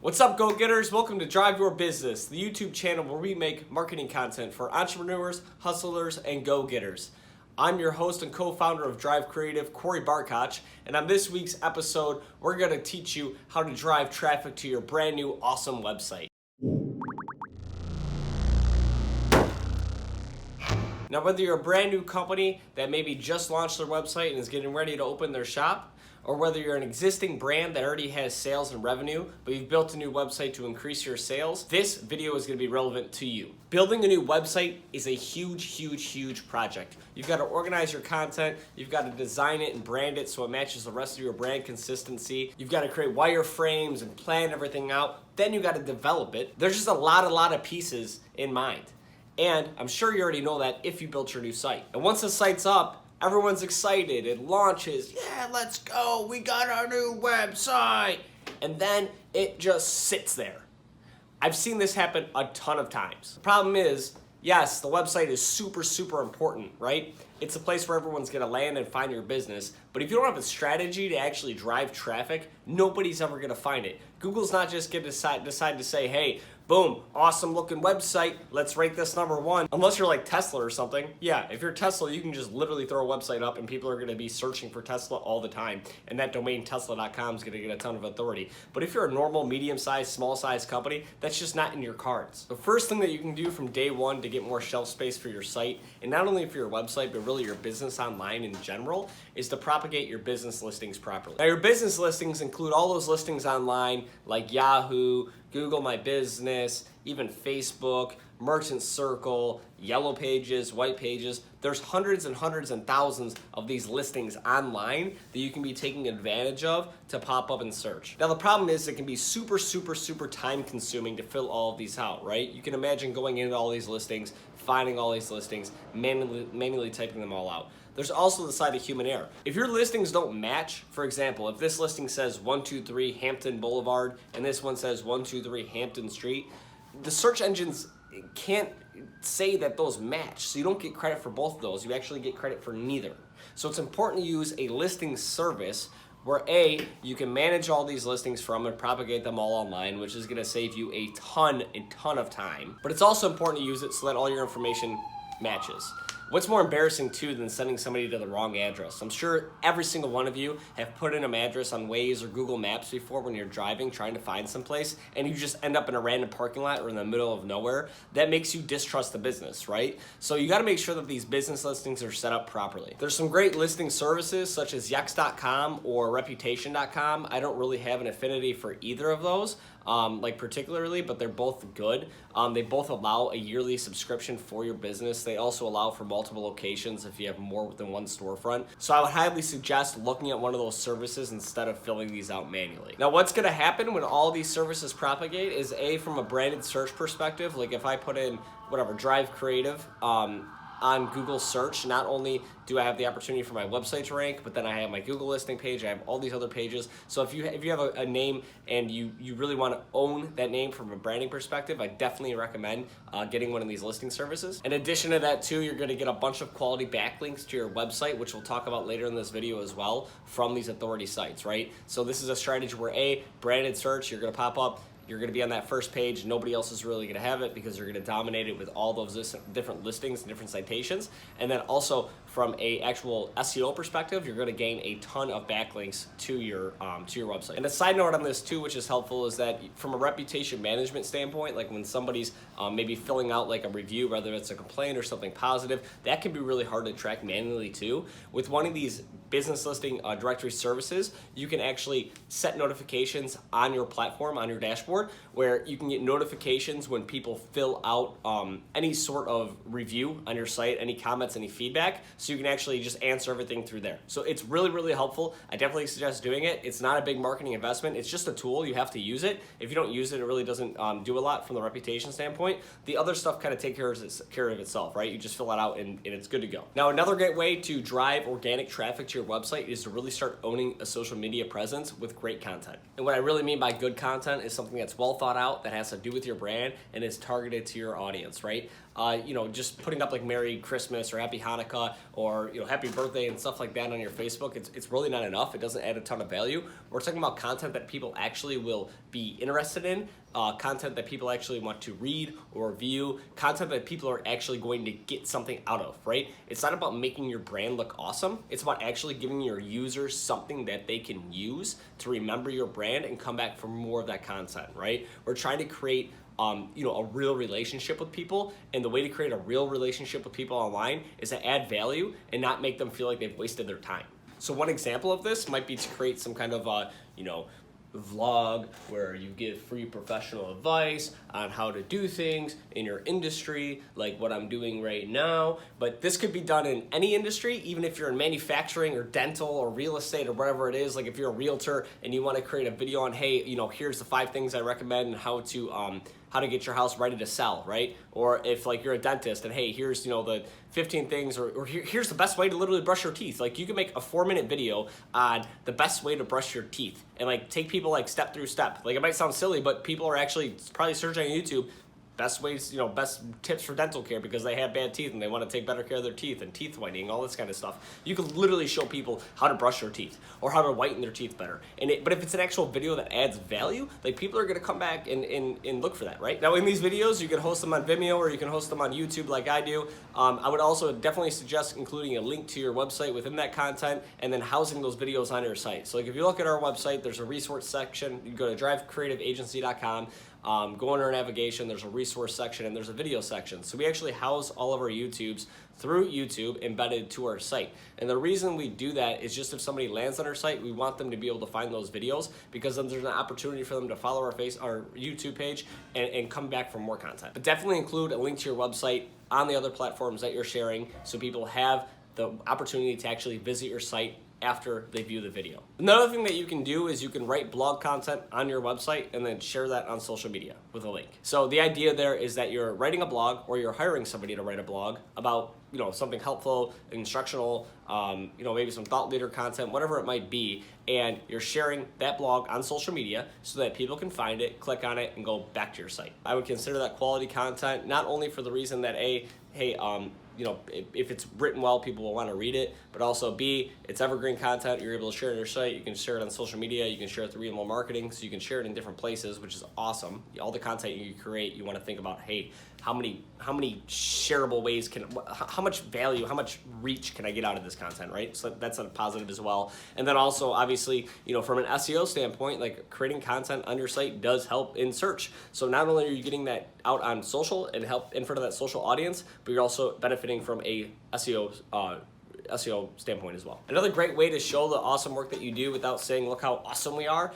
What's up, go-getters? Welcome to Drive Your Business, the YouTube channel where we make marketing content for entrepreneurs, hustlers, and go-getters. I'm your host and co-founder of Drive Creative, Corey Barkoch, and on this week's episode, we're going to teach you how to drive traffic to your brand new awesome website. Now, whether you're a brand new company that maybe just launched their website and is getting ready to open their shop, or whether you're an existing brand that already has sales and revenue, but you've built a new website to increase your sales, this video is going to be relevant to you. Building a new website is a huge project. You've got to organize your content, you've got to design it and brand it so it matches the rest of your brand consistency. You've got to create wireframes and plan everything out. Then you've got to develop it. There's just a lot of pieces in mind. And I'm sure you already know that if you built your new site. And once the site's up, everyone's excited, it launches, yeah, let's go, we got our new website. And then it just sits there. I've seen this happen a ton of times. The problem is, yes, the website is super important, right? It's a place where everyone's gonna land and find your business, but if you don't have a strategy to actually drive traffic, nobody's ever gonna find it. Google's not just gonna decide to say, hey, boom, awesome looking website, let's rank this #1. Unless you're like Tesla or something. Yeah, if you're Tesla, you can just literally throw a website up and people are gonna be searching for Tesla all the time. And that domain, tesla.com, is gonna get a ton of authority. But if you're a normal, medium-sized, small-sized company, that's just not in your cards. The first thing that you can do from day one to get more shelf space for your site, and not only for your website, but really your business online in general, is to propagate your business listings properly. Now, your business listings include all those listings online like Yahoo, Google My Business, even Facebook, Merchant Circle, Yellow Pages, White Pages. There's hundreds and thousands of these listings online that you can be taking advantage of to pop up in search. Now, the problem is it can be super time consuming to fill all of these out, right? You can imagine going into all these listings, finding all these listings, manually typing them all out. There's also the side of human error. If your listings don't match, for example, if this listing says 123 Hampton Boulevard and this one says 123 Hampton Street, the search engines can't say that those match, so you don't get credit for both of those. You actually get credit for neither. So it's important to use a listing service where A, you can manage all these listings from and propagate them all online, which is gonna save you a ton of time. But it's also important to use it so that all your information matches. What's more embarrassing too than sending somebody to the wrong address? I'm sure every single one of you have put in an address on Waze or Google Maps before when you're driving trying to find someplace and you just end up in a random parking lot or in the middle of nowhere. That makes you distrust the business, right? So you gotta make sure that these business listings are set up properly. There's some great listing services such as Yext.com or Reputation.com. I don't really have an affinity for either of those. Particularly, but they're both good. They both allow a yearly subscription for your business. They also allow for multiple locations if you have more than one storefront. So I would highly suggest looking at one of those services instead of filling these out manually. Now, what's gonna happen when all these services propagate is from a branded search perspective, like if I put in Drive Creative, on Google search, not only do I have the opportunity for my website to rank, but then I have my Google listing page, I have all these other pages. So if you have a name and you really want to own that name from a branding perspective, I definitely recommend getting one of these listing services. In addition to that too, you're going to get a bunch of quality backlinks to your website, which we'll talk about later in this video as well, from these authority sites, right? So this is a strategy where branded search, you're going to pop up, you're going to be on that first page. Nobody else is really going to have it because you're going to dominate it with all those different listings and different citations. And then also from a actual SEO perspective, you're going to gain a ton of backlinks to your website. And a side note on this too, which is helpful, is that from a reputation management standpoint, like when somebody's maybe filling out like a review, whether it's a complaint or something positive, that can be really hard to track manually too. With one of these business listing directory services, you can actually set notifications on your platform, on your dashboard, where you can get notifications when people fill out any sort of review on your site, any comments, any feedback, so you can actually just answer everything through there. So it's really helpful. I definitely suggest doing it. It's not a big marketing investment. It's just a tool. You have to use it. If you don't use it, it really doesn't do a lot from the reputation standpoint. The other stuff kind of takes care of itself, right? You just fill it out and it's good to go. Now, another great way to drive organic traffic to your website is to really start owning a social media presence with great content. And what I really mean by good content is something that's well thought out, that has to do with your brand and is targeted to your audience, right? just putting up like Merry Christmas or Happy Hanukkah or Happy Birthday and stuff like that on your Facebook, it's really not enough. It doesn't add a ton of value. We're talking about content that people actually will be interested in, content that people actually want to read or view, content that people are actually going to get something out of, right? It's not about making your brand look awesome. It's about actually giving your users something that they can use to remember your brand and come back for more of that content, right? We're trying to create a real relationship with people, and the way to create a real relationship with people online is to add value and not make them feel like they've wasted their time. So one example of this might be to create some kind of vlog where you give free professional advice on how to do things in your industry, like what I'm doing right now. But this could be done in any industry, even if you're in manufacturing or dental or real estate or whatever it is. Like if you're a realtor and you want to create a video on, hey, here's the 5 things I recommend and how to get your house ready to sell, right? Or if like you're a dentist and hey, here's the 15 things, or here's the best way to literally brush your teeth. Like you can make a 4-minute video on the best way to brush your teeth and like take people like step through step. Like it might sound silly, but people are actually probably searching on YouTube best ways, best tips for dental care because they have bad teeth and they want to take better care of their teeth and teeth whitening, all this kind of stuff. You can literally show people how to brush their teeth or how to whiten their teeth better. But if it's an actual video that adds value, like people are going to come back and look for that, right? Now in these videos, you can host them on Vimeo or you can host them on YouTube like I do. I would also definitely suggest including a link to your website within that content and then housing those videos on your site. So like if you look at our website, there's a resource section. You go to drivecreativeagency.com. Go under navigation, there's a resource section and there's a video section. So we actually house all of our YouTubes through YouTube embedded to our site. And the reason we do that is just if somebody lands on our site, we want them to be able to find those videos because then there's an opportunity for them to follow our YouTube page and come back for more content. But definitely include a link to your website on the other platforms that you're sharing so people have the opportunity to actually visit your site after they view the video. Another thing that you can do is you can write blog content on your website and then share that on social media with a link. So the idea there is that you're writing a blog or you're hiring somebody to write a blog about something helpful, instructional, maybe some thought leader content, whatever it might be, and you're sharing that blog on social media so that people can find it, click on it, and go back to your site. I would consider that quality content, not only for the reason that if it's written well, people will want to read it, but also B, it's evergreen content. You're able to share it on your site. You can share it on social media. You can share it through email marketing, so you can share it in different places, which is awesome. All the content you create, you want to think about, hey, how many shareable ways how much value, how much reach can I get out of this content, right? So that's a positive as well. And then also, obviously, from an SEO standpoint, like creating content on your site does help in search. So not only are you getting that out on social and help in front of that social audience, but you're also benefiting from a SEO standpoint as well. Another great way to show the awesome work that you do without saying, look how awesome we are,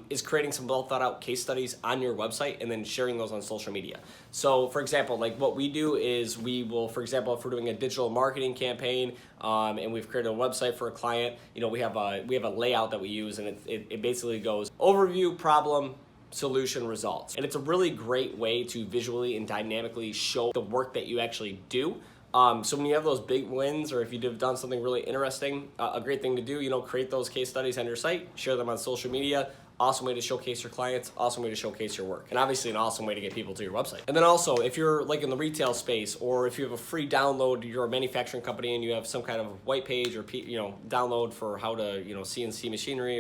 is creating some well thought out case studies on your website and then sharing those on social media. So for example, like what we do is we will, for example, if we're doing a digital marketing campaign and we've created a website for a client, we have a layout that we use and it basically goes overview, problem, solution, results. And it's a really great way to visually and dynamically show the work that you actually do. So when you have those big wins, or if you've done something really interesting, a great thing to do, create those case studies on your site, share them on social media. Awesome way to showcase your clients, awesome way to showcase your work, and obviously an awesome way to get people to your website. And then also, if you're like in the retail space, or if you have a free download, you're a manufacturing company and you have some kind of white page or download for how to CNC machinery,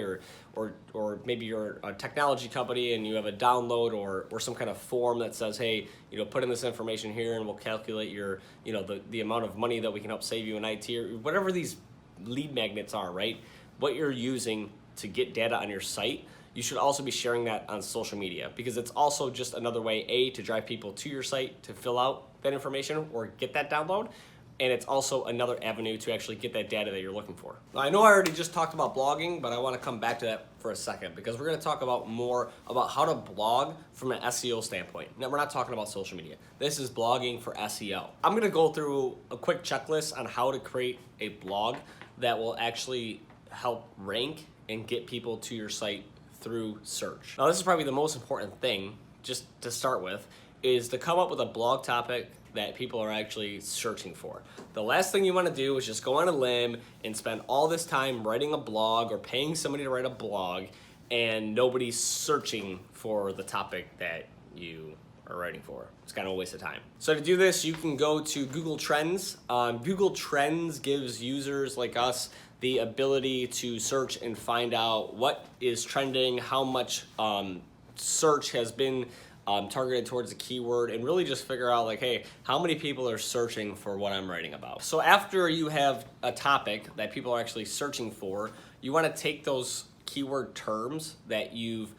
or maybe you're a technology company and you have a download or some kind of form that says, hey, put in this information here and we'll calculate your the amount of money that we can help save you in IT, or whatever these lead magnets are, right? What you're using to get data on your site, you should also be sharing that on social media, because it's also just another way, to drive people to your site to fill out that information or get that download. And it's also another avenue to actually get that data that you're looking for. Now, I know I already just talked about blogging, but I want to come back to that for a second, because we're going to talk about more about how to blog from an SEO standpoint. Now, we're not talking about social media. This is blogging for SEO. I'm going to go through a quick checklist on how to create a blog that will actually help rank and get people to your site through search. Now, this is probably the most important thing, just to start with, is to come up with a blog topic that people are actually searching for. The last thing you want to do is just go on a limb and spend all this time writing a blog or paying somebody to write a blog and nobody's searching for the topic that you are writing for. It's kind of a waste of time. So to do this, you can go to Google Trends. Google Trends gives users like us the ability to search and find out what is trending, how much search has been targeted towards a keyword, and really just figure out like, hey, how many people are searching for what I'm writing about. So after you have a topic that people are actually searching for, you want to take those keyword terms that you've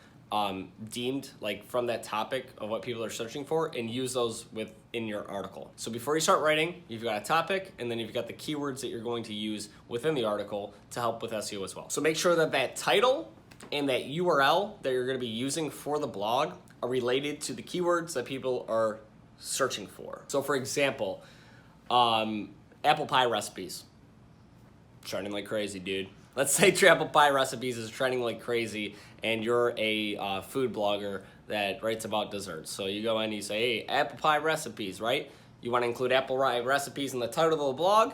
deemed like from that topic of what people are searching for and use those within your article. So before you start writing, you've got a topic and then you've got the keywords that you're going to use within the article to help with SEO as well. So make sure that that title and that URL that you're going to be using for the blog are related to the keywords that people are searching for. So for example, apple pie recipes. Trending like crazy, dude. Let's say apple pie recipes is trending like crazy and you're a food blogger that writes about desserts. So you go in and you say, hey, apple pie recipes, right? You want to include apple pie recipes in the title of the blog,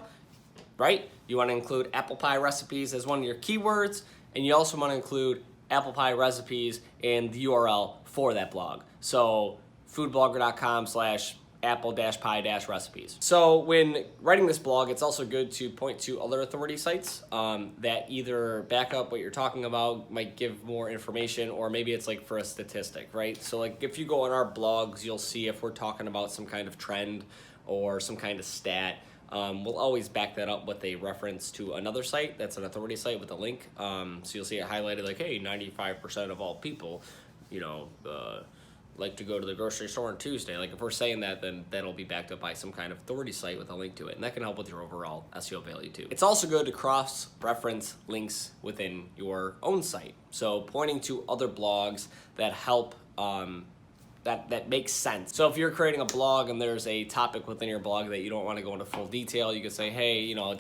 right? You want to include apple pie recipes as one of your keywords, and you also want to include apple pie recipes in the URL for that blog. So foodblogger.com/apple-pie-recipes. So when writing this blog, it's also good to point to other authority sites that either back up what you're talking about, might give more information, or maybe it's like for a statistic, right? So like if you go on our blogs, you'll see if we're talking about some kind of trend or some kind of stat, we'll always back that up with a reference to another site that's an authority site with a link. So you'll see it highlighted like, hey, 95% of all people, like to go to the grocery store on Tuesday. Like if we're saying that, then that'll be backed up by some kind of authority site with a link to it, and that can help with your overall SEO value too. It's also good to cross-reference links within your own site. So pointing to other blogs that help that makes sense. So if you're creating a blog and there's a topic within your blog that you don't want to go into full detail, you can say, hey, we're not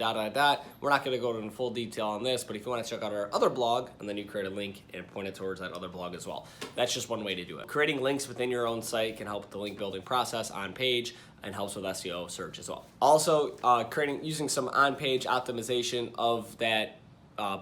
going to go into full detail on this, but if you want to check out our other blog, and then you create a link and point it towards that other blog as well. That's just one way to do it. Creating links within your own site can help with the link building process on page and helps with SEO search as well. Also, using some on-page optimization of that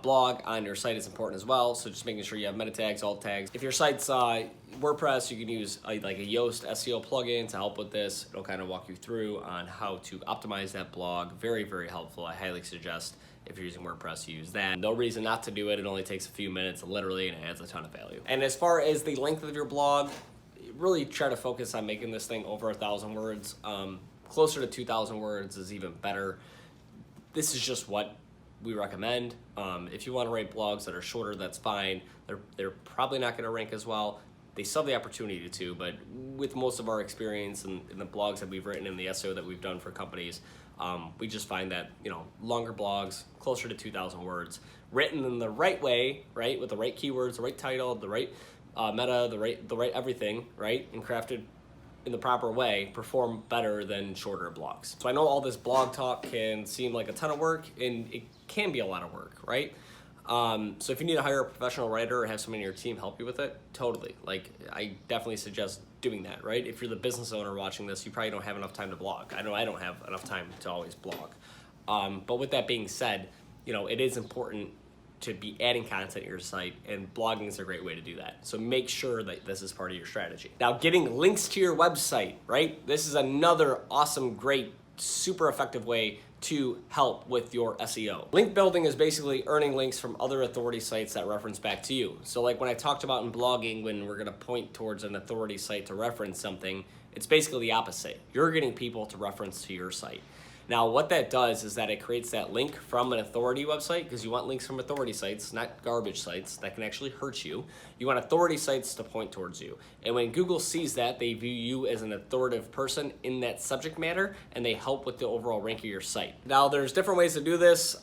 blog on your site is important as well. So just making sure you have meta tags, alt tags. If your site's WordPress, you can use like a Yoast SEO plugin to help with this. It'll kind of walk you through on how to optimize that blog. Very, very helpful. I highly suggest if you're using WordPress, you use that. No reason not to do it. It only takes a few minutes, literally, and it adds a ton of value. And as far as the length of your blog, really try to focus on making this thing over 1,000 words. Closer to 2,000 words is even better. This is just what we recommend. If you want to write blogs that are shorter, that's fine. They're probably not going to rank as well. They still have the opportunity to, but with most of our experience and the blogs that we've written and the SEO that we've done for companies, we just find that longer blogs, closer to 2,000 words, written in the right way, right, with the right keywords, the right title, the right meta, the right everything, right, and crafted in the proper way, perform better than shorter blogs. So I know all this blog talk can seem like a ton of work, and it can be a lot of work, right? So if you need to hire a professional writer or have someone in your team help you with it, totally. Like I definitely suggest doing that, right? If you're the business owner watching this, you probably don't have enough time to blog. I know I don't have enough time to always blog. But with that being said, it is important to be adding content to your site, and blogging is a great way to do that. So make sure that this is part of your strategy. Now, getting links to your website, right? This is another awesome, great, super effective way to help with your SEO. Link building is basically earning links from other authority sites that reference back to you. So like when I talked about in blogging, when we're gonna point towards an authority site to reference something, it's basically the opposite. You're getting people to reference to your site. Now, what that does is that it creates that link from an authority website, because you want links from authority sites, not garbage sites that can actually hurt you. You want authority sites to point towards you. And when Google sees that, they view you as an authoritative person in that subject matter, and they help with the overall rank of your site. Now, there's different ways to do this.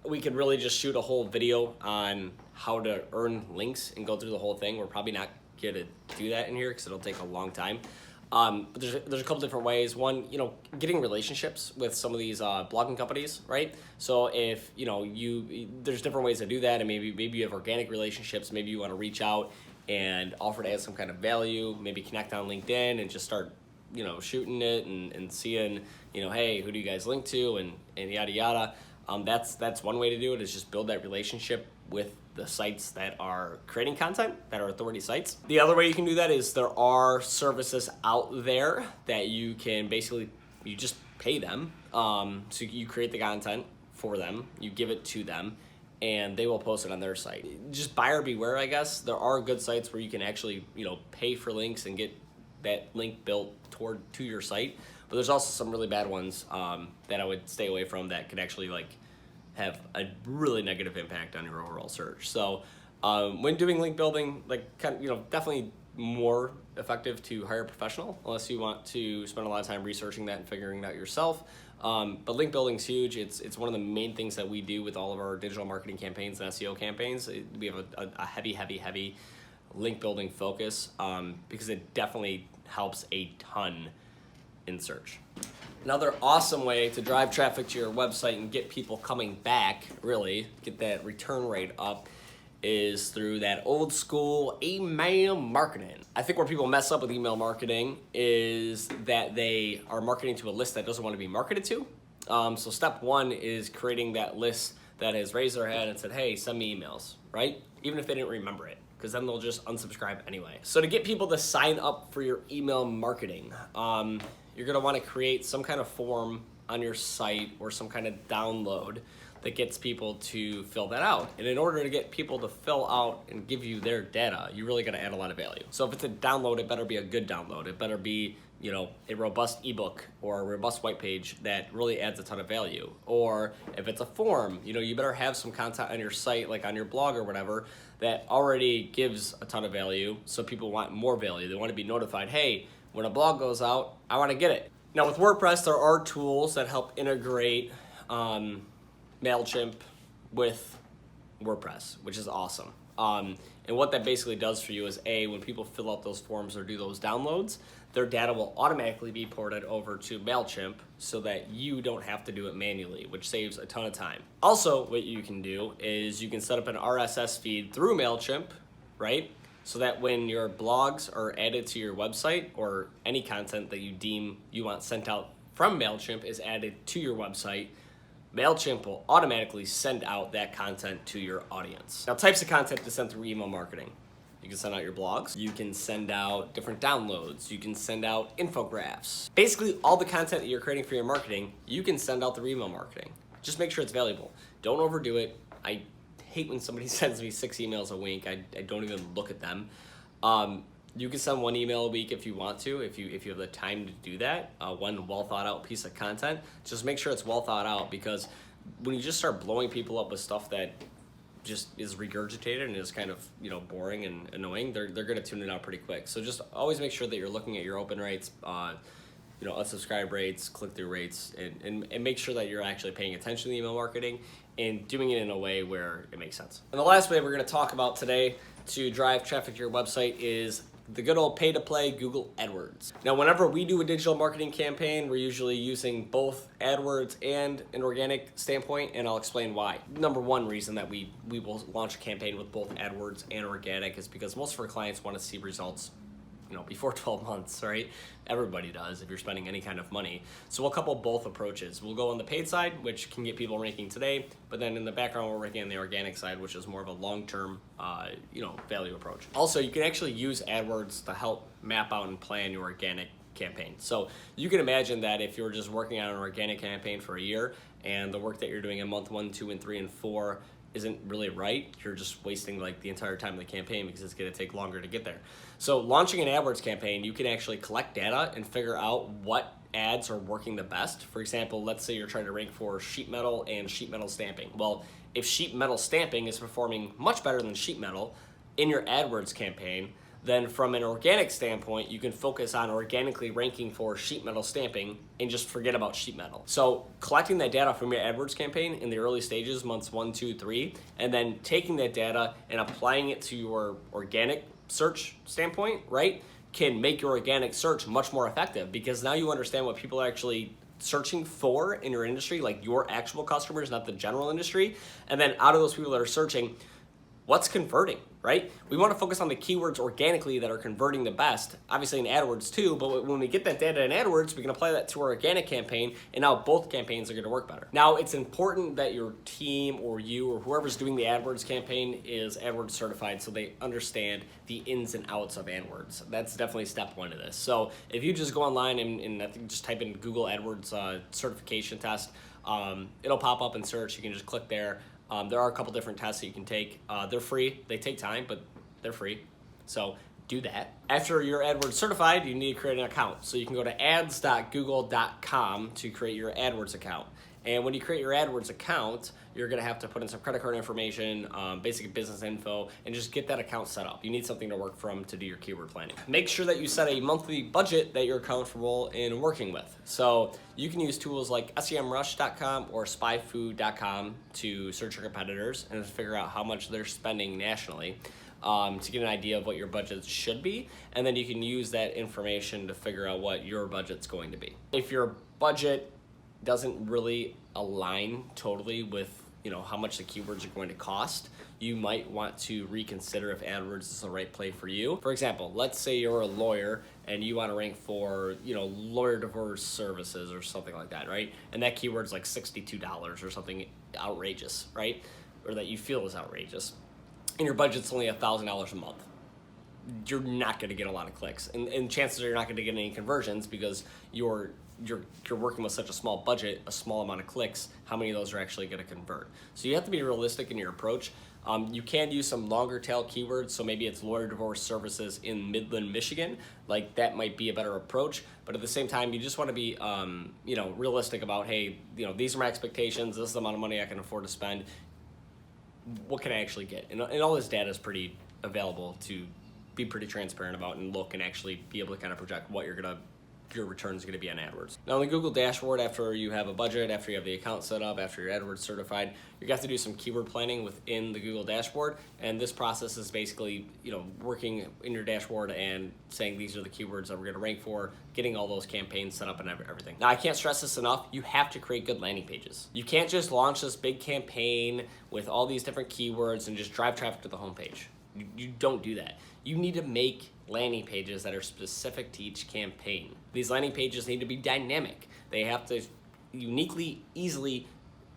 We could really just shoot a whole video on how to earn links and go through the whole thing. We're probably not going to do that in here because it'll take a long time. But there's a couple different ways. One, getting relationships with some of these blogging companies, right? So if there's different ways to do that, and maybe you have organic relationships. Maybe you want to reach out and offer to add some kind of value. Maybe connect on LinkedIn and just start shooting it and seeing hey, who do you guys link to and yada yada. That's one way to do it, is just build that relationship with the sites that are creating content, that are authority sites. The other way you can do that is there are services out there that you can basically, you just pay them. So you create the content for them, you give it to them, and they will post it on their site. Just buyer beware, I guess. There are good sites where you can actually, pay for links and get that link built to your site. But there's also some really bad ones that I would stay away from that could actually have a really negative impact on your overall search. So when doing link building, definitely more effective to hire a professional unless you want to spend a lot of time researching that and figuring it out yourself. But link building is huge. It's one of the main things that we do with all of our digital marketing campaigns and SEO campaigns. We have a heavy link building focus because it definitely helps a ton in search. Another awesome way to drive traffic to your website and get people coming back, really get that return rate up, is through that old school email marketing. I think where people mess up with email marketing is that they are marketing to a list that doesn't want to be marketed to. So step one is creating that list that has raised their hand and said, hey, send me emails, right? Even if they didn't remember it, because then they'll just unsubscribe anyway. So to get people to sign up for your email marketing, you're gonna wanna create some kind of form on your site or some kind of download that gets people to fill that out. And in order to get people to fill out and give you their data, you're really gonna add a lot of value. So if it's a download, it better be a good download. It better be, a robust ebook or a robust white page that really adds a ton of value. Or if it's a form, you better have some content on your site, like on your blog or whatever, that already gives a ton of value. So people want more value. They want to be notified, hey, when a blog goes out, I want to get it. Now with WordPress, there are tools that help integrate Mailchimp with WordPress, which is awesome. And what that basically does for you is when people fill out those forms or do those downloads, their data will automatically be ported over to Mailchimp so that you don't have to do it manually, which saves a ton of time. Also, what you can do is you can set up an RSS feed through Mailchimp, right? So that when your blogs are added to your website or any content that you deem you want sent out from Mailchimp is added to your website, Mailchimp will automatically send out that content to your audience. Now, types of content to send through email marketing. You can send out your blogs, you can send out different downloads, you can send out infographics. Basically, all the content that you're creating for your marketing, you can send out through email marketing. Just make sure it's valuable. Don't overdo it. I hate when somebody sends me 6 emails a week. I don't even look at them. You can send 1 email a week if you want to, if you have the time to do that, one well thought out piece of content. Just make sure it's well thought out, because when you just start blowing people up with stuff that just is regurgitated and is kind of boring and annoying, they're going to tune it out pretty quick. So just always make sure that you're looking at your open rates, unsubscribe rates, click-through rates, and make sure that you're actually paying attention to email marketing and doing it in a way where it makes sense. And the last way we're going to talk about today to drive traffic to your website is the good old pay-to-play Google Adwords. Now, whenever we do a digital marketing campaign, we're usually using both AdWords and an organic standpoint, and I'll explain why. Number one reason that we will launch a campaign with both AdWords and organic is because most of our clients want to see results before 12 months, right? Everybody does if you're spending any kind of money. So we'll couple both approaches. We'll go on the paid side, which can get people ranking today, but then in the background, we're working on the organic side, which is more of a long-term, value approach. Also, you can actually use AdWords to help map out and plan your organic campaign. So you can imagine that if you're just working on an organic campaign for a year and the work that you're doing in month 1, 2, and 3, and 4 isn't really right, you're just wasting the entire time of the campaign because it's going to take longer to get there. So launching an AdWords campaign, you can actually collect data and figure out what ads are working the best. For example, let's say you're trying to rank for sheet metal and sheet metal stamping. Well, if sheet metal stamping is performing much better than sheet metal in your AdWords campaign, then from an organic standpoint, you can focus on organically ranking for sheet metal stamping and just forget about sheet metal. So collecting that data from your AdWords campaign in the early stages, months 1, 2, 3, and then taking that data and applying it to your organic search standpoint, right, can make your organic search much more effective, because now you understand what people are actually searching for in your industry, like your actual customers, not the general industry. And then out of those people that are searching, what's converting, right? We want to focus on the keywords organically that are converting the best, obviously in AdWords too, but when we get that data in AdWords, we can apply that to our organic campaign, and now both campaigns are going to work better. Now, it's important that your team or you or whoever's doing the AdWords campaign is AdWords certified so they understand the ins and outs of AdWords. That's definitely step one of this. So if you just go online and I think just type in Google AdWords certification test, it'll pop up in search. You can just click there. There are a couple different tests that you can take. They're free. They take time, but they're free. So do that. After you're AdWords certified, you need to create an account. So you can go to ads.google.com to create your AdWords account. And when you create your AdWords account, you're gonna have to put in some credit card information, basic business info, and just get that account set up. You need something to work from to do your keyword planning. Make sure that you set a monthly budget that you're comfortable in working with. So you can use tools like semrush.com or spyfood.com to search your competitors and figure out how much they're spending nationally. To get an idea of what your budget should be, and then you can use that information to figure out what your budget's going to be. If your budget doesn't really align totally with how much the keywords are going to cost, you might want to reconsider if AdWords is the right play for you. For example, let's say you're a lawyer and you want to rank for lawyer divorce services or something like that, right? And that keyword's like $62 or something outrageous, right? Or that you feel is outrageous. And your budget's only $1,000 a month. You're not going to get a lot of clicks, and chances are you're not going to get any conversions because you're working with such a small budget, a small amount of clicks. How many of those are actually going to convert? So you have to be realistic in your approach. You can use some longer tail keywords, so maybe it's lawyer divorce services in Midland, Michigan. Like that might be a better approach, but at the same time, you just want to be realistic about, hey, these are my expectations. This is the amount of money I can afford to spend. What can I actually get? And all this data is pretty available to be pretty transparent about and look and actually be able to kind of project what your return is going to be on AdWords. Now, on the Google dashboard, after you have a budget, after you have the account set up, after you're AdWords certified, you're going to have to do some keyword planning within the Google dashboard. And this process is basically, working in your dashboard and saying these are the keywords that we're going to rank for, getting all those campaigns set up and everything. Now, I can't stress this enough. You have to create good landing pages. You can't just launch this big campaign with all these different keywords and just drive traffic to the homepage. You don't do that. You need to make landing pages that are specific to each campaign. These landing pages need to be dynamic. They have to uniquely, easily,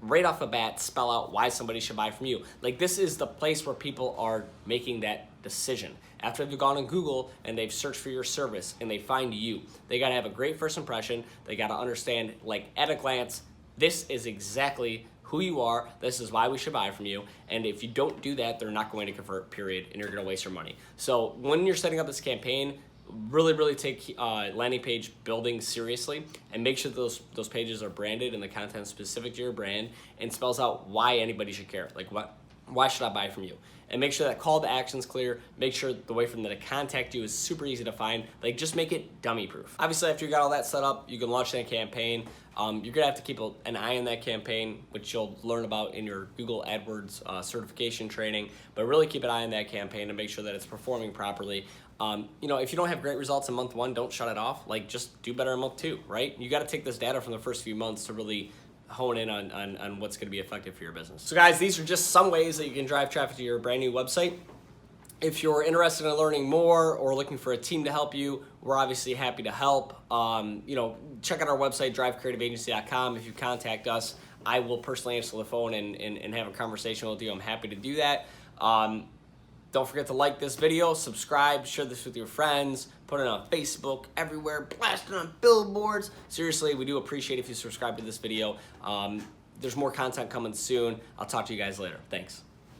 right off the bat, spell out why somebody should buy from you. Like, this is the place where people are making that decision. After they've gone on Google and they've searched for your service and they find you, they gotta have a great first impression. They gotta understand, like, at a glance, this is exactly who you are, this is why we should buy from you, and if you don't do that, they're not going to convert, period, and you're gonna waste your money. So when you're setting up this campaign, really take landing page building seriously and make sure those pages are branded and the content specific to your brand and spells out why anybody should care. Like, why should I buy from you? And make sure that call to action's clear. Make sure the way for them to contact you is super easy to find. Like, just make it dummy proof. Obviously, after you got all that set up, you can launch that campaign. You're gonna have to keep an eye on that campaign, which you'll learn about in your Google AdWords certification training, but really keep an eye on that campaign and make sure that it's performing properly. If you don't have great results in month 1, don't shut it off. Like, just do better in month 2, right? You gotta take this data from the first few months to really hone in on what's going to be effective for your business. So guys, these are just some ways that you can drive traffic to your brand new website. If you're interested in learning more or looking for a team to help you, we're obviously happy to help. Check out our website, drivecreativeagency.com. If you contact us, I will personally answer the phone and have a conversation with you. I'm happy to do that. Don't forget to like this video, subscribe, share this with your friends, put it on Facebook, everywhere, blast it on billboards. Seriously, we do appreciate if you subscribe to this video. There's more content coming soon. I'll talk to you guys later. Thanks.